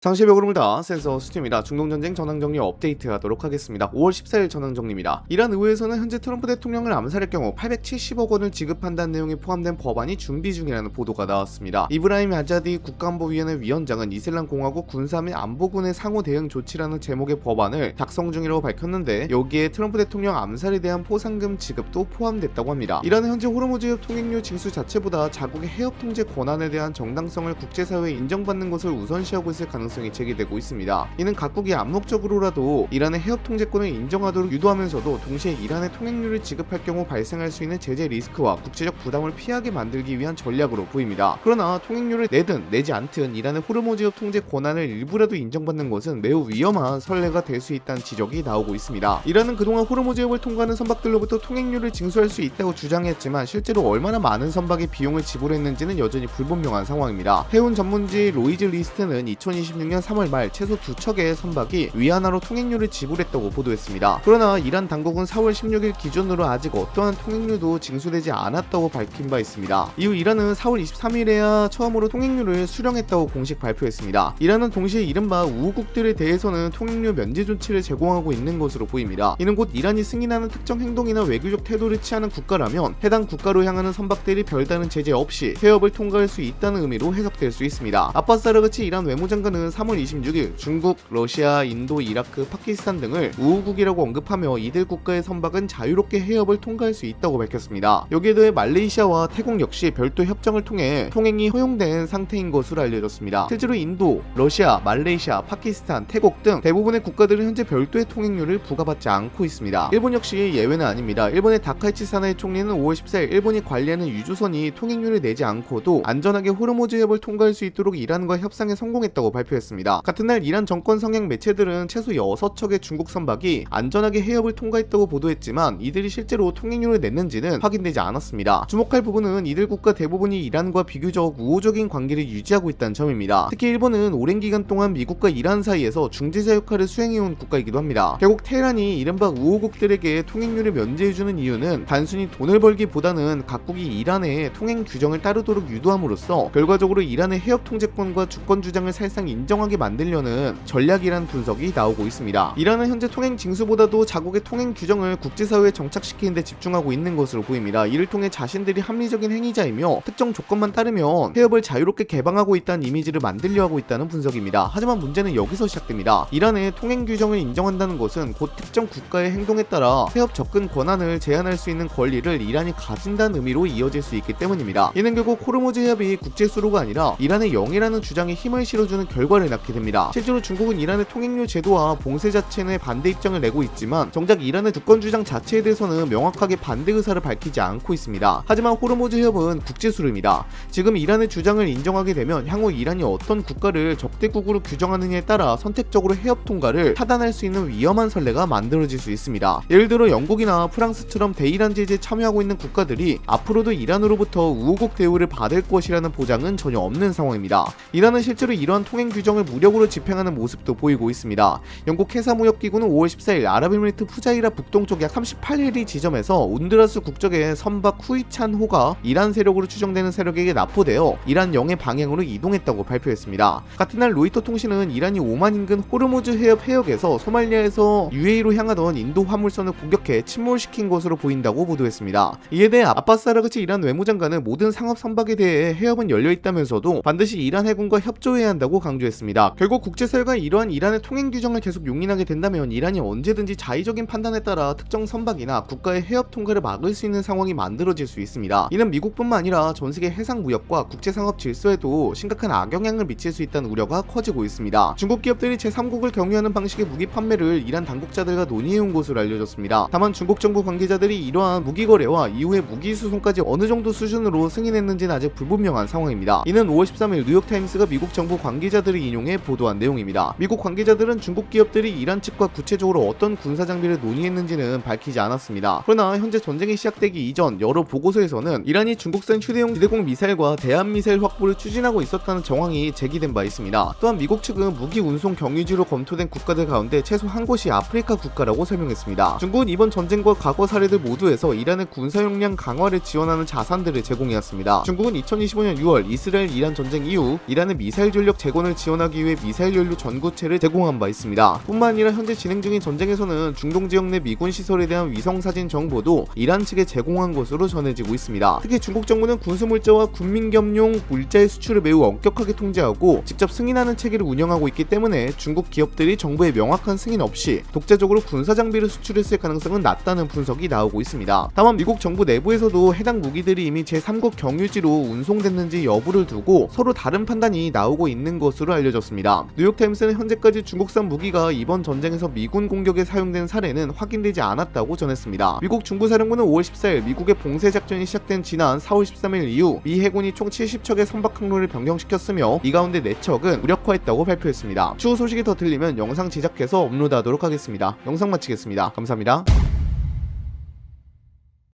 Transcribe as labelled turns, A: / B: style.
A: 상시의 흐름을 다 센서 수치입니다. 중동전쟁 전황정리 업데이트하도록 하겠습니다. 5월 14일 전황정리입니다. 이란 의회에서는 현재 트럼프 대통령을 암살할 경우 870억 원을 지급한다는 내용이 포함된 법안이 준비 중이라는 보도가 나왔습니다. 이브라임 아자디 국가안보위원회 위원장은 이슬람 공화국 군사 및 안보군의 상호 대응 조치라는 제목의 법안을 작성 중이라고 밝혔는데, 여기에 트럼프 대통령 암살에 대한 포상금 지급도 포함됐다고 합니다. 이란은 현재 호르무즈협 통행료 징수 자체보다 자국의 해협 통제 권한에 대한 정당성을 국제사회에 인정받는 것을 우선시하고 있을 가능성이 제기되고 있습니다. 이는 각국이 암묵적으로라도 이란의 해협 통제권을 인정하도록 유도하면서도 동시에 이란의 통행료를 지급할 경우 발생할 수 있는 제재 리스크와 국제적 부담을 피하게 만들기 위한 전략으로 보입니다. 그러나 통행료를 내든 내지 않든 이란의 호르무즈협 통제 권한을 일부라도 인정받는 것은 매우 위험한 선례가 될 수 있다는 지적이 나오고 있습니다. 이란은 그동안 호르무즈협을 통과하는 선박들로부터 통행료를 징수할 수 있다고 주장했지만 실제로 얼마나 많은 선박의 비용을 지불했는지는 여전히 불분명한 상황입니다. 해운 전문지 로이즈 리스트는 2026년 3월 말 최소 2척의 선박이 위안화로 통행료를 지불했다고 보도했습니다. 그러나 이란 당국은 4월 16일 기준으로 아직 어떠한 통행료도 징수되지 않았다고 밝힌 바 있습니다. 이후 이란은 4월 23일에야 처음으로 통행료를 수령했다고 공식 발표했습니다. 이란은 동시에 이른바 우호국들에 대해서는 통행료 면제 조치를 제공하고 있는 것으로 보입니다. 이는 곧 이란이 승인하는 특정 행동이나 외교적 태도를 취하는 국가라면 해당 국가로 향하는 선박들이 별다른 제재 없이 해협을 통과할 수 있다는 의미로 해석될 수 있습니다. 아바스 아라그치 이란 외무장관은 3월 26일 중국, 러시아, 인도, 이라크, 파키스탄 등을 우호국이라고 언급하며 이들 국가의 선박은 자유롭게 해협을 통과할 수 있다고 밝혔습니다. 여기에 더해 말레이시아와 태국 역시 별도 협정을 통해 통행이 허용된 상태인 것으로 알려졌습니다. 실제로 인도, 러시아, 말레이시아, 파키스탄, 태국 등 대부분의 국가들은 현재 별도의 통행료를 부과받지 않고 있습니다. 일본 역시 예외는 아닙니다. 일본의 다카이치 사나이 총리는 5월 14일 일본이 관리하는 유조선이 통행료를 내지 않고도 안전하게 호르무즈 해협을 통과할 수 있도록 이란과 협상에 성공했다고 발표했습니다. 같은 날 이란 정권 성향 매체들은 최소 6척의 중국 선박이 안전하게 해협을 통과했다고 보도했지만 이들이 실제로 통행료를 냈는지는 확인되지 않았습니다. 주목할 부분은 이들 국가 대부분이 이란과 비교적 우호적인 관계를 유지하고 있다는 점입니다. 특히 일본은 오랜 기간 동안 미국과 이란 사이에서 중재자 역할을 수행해온 국가이기도 합니다. 결국 테헤란이 이른바 우호국들에게 통행료를 면제해주는 이유는 단순히 돈을 벌기보다는 각국이 이란의 통행 규정을 따르도록 유도함으로써 결과적으로 이란의 해협 통제권과 주권 주장을 사실상 인정하게 만들려는 전략이라는 분석이 나오고 있습니다. 이란은 현재 통행 징수보다도 자국의 통행 규정을 국제사회에 정착시키는 데 집중하고 있는 것으로 보입니다. 이를 통해 자신들이 합리적인 행위자이며 특정 조건만 따르면 해협을 자유롭게 개방하고 있다는 이미지를 만들려 하고 있다는 분석입니다. 하지만 문제는 여기서 시작됩니다. 이란의 통행 규정을 인정한다는 것은 곧 특정 국가의 행동에 따라 해협 접근 권한을 제한할 수 있는 권리를 이란이 가진다는 의미로 이어질 수 있기 때문입니다. 이는 결국 호르무즈 해협이 국제수로가 아니라 이란의 영해라는 주장에 힘을 실어주는 결과를 낳게 됩니다. 실제로 중국은 이란의 통행료 제도와 봉쇄 자체에 반대 입장을 내고 있지만 정작 이란의 주권 주장 자체에 대해서는 명확하게 반대 의사를 밝히지 않고 있습니다. 하지만 호르무즈 해협은 국제수로입니다. 지금 이란의 주장을 인정하게 되면 향후 이란이 어떤 국가를 적대국으로 규정하느냐에 따라 선택적으로 해협 통과를 차단할 수 있는 위험한 선례가 만들어질 수 있습니다. 예를 들어 영국이나 프랑스처럼 대이란 제재에 참여하고 있는 국가들이 앞으로도 이란으로부터 우호국 대우를 받을 것이라는 보장은 전혀 없는 상황입니다. 이란은 실제로 이러한 통행 규정을 무력으로 집행하는 모습도 보이고 있습니다. 영국 해사무역기구는 5월 14일 아랍에미리트 푸자이라 북동쪽 약 38해리 지점에서 온두라스 국적의 선박 후이찬호가 이란 세력으로 추정되는 세력에게 납포되어 이란 영해 방향으로 이동했다고 발표했습니다. 같은 날 로이터 통신은 이란이 오만 인근 호르무즈 해협 해역에서 소말리아에서 UAE로 향하던 인도 화물선을 공격해 침몰시킨 것으로 보인다고 보도했습니다. 이에 대해 아바스 아라그치 이란 외무장관은 모든 상업 선박에 대해 해협은 열려있다면서도 반드시 이란 해군과 협조해야 한다고 강조했습니다. 결국 국제사회가 이러한 이란의 통행 규정을 계속 용인하게 된다면 이란이 언제든지 자의적인 판단에 따라 특정 선박이나 국가의 해협 통과를 막을 수 있는 상황이 만들어질 수 있습니다. 이는 미국뿐만 아니라 전세계 해상 무역과 국제상업 질서에도 심각한 악영향을 미칠 수 있다는 우려가 커지고 있습니다. 중국 기업들이 제3국을 경유하는 방식의 무기 판매를 이란 당국자들과 논의해온 것으로 알려졌습니다. 다만 중국 정부 관계자들이 이러한 무기 거래와 이후의 무기 수송까지 어느 정도 수준으로 승인했는지는 아직 불분명한 상황입니다. 이는 5월 13일 뉴욕타임스가 미국 정부 관계자들을 인용해 보도한 내용입니다. 미국 관계자들은 중국 기업들이 이란 측과 구체적으로 어떤 군사 장비를 논의했는지는 밝히지 않았습니다. 그러나 현재 전쟁이 시작되기 이전 여러 보고서에서는 이란이 중국산 휴대용 지대공 미사일과 대한 미사일 확보를 추진하고 있었다는 정황이 제기된 바 있습니다. 또한 미국 측은 무기 운송 경유지로 검토된 국가들 가운데 최소 한 곳이 아프리카 국가라고 설명했습니다. 중국은 이번 전쟁과 과거 사례들 모두에서 이란의 군사 역량 강화를 지원하는 자산들을 제공해왔습니다. 중국은 2025년 6월 이스라엘 이란 전쟁 이후 이란의 미사일 전력 재건을 지원 지원하기 위해 미사일 연료 전구체를 제공한 바 있습니다. 뿐만 아니라 현재 진행 중인 전쟁에서는 중동 지역 내 미군 시설에 대한 위성 사진 정보도 이란 측에 제공한 것으로 전해지고 있습니다. 특히 중국 정부는 군수 물자와 군민 겸용 물자의 수출을 매우 엄격하게 통제하고 직접 승인하는 체계를 운영하고 있기 때문에 중국 기업들이 정부의 명확한 승인 없이 독자적으로 군사 장비를 수출했을 가능성은 낮다는 분석이 나오고 있습니다. 다만 미국 정부 내부에서도 해당 무기들이 이미 제3국 경유지로 운송됐는지 여부를 두고 서로 다른 판단이 나오고 있는 것으로 알려졌습니다. 뉴욕타임스는 현재까지 중국산 무기가 이번 전쟁에서 미군 공격에 사용된 사례는 확인되지 않았다고 전했습니다. 미국 중부사령부는 5월 14일 미국의 봉쇄 작전이 시작된 지난 4월 13일 이후 미 해군이 총 70척의 선박 항로를 변경시켰으며 이 가운데 4척은 무력화했다고 발표했습니다. 추후 소식이 더 들리면 영상 제작해서 업로드하도록 하겠습니다. 영상 마치겠습니다. 감사합니다.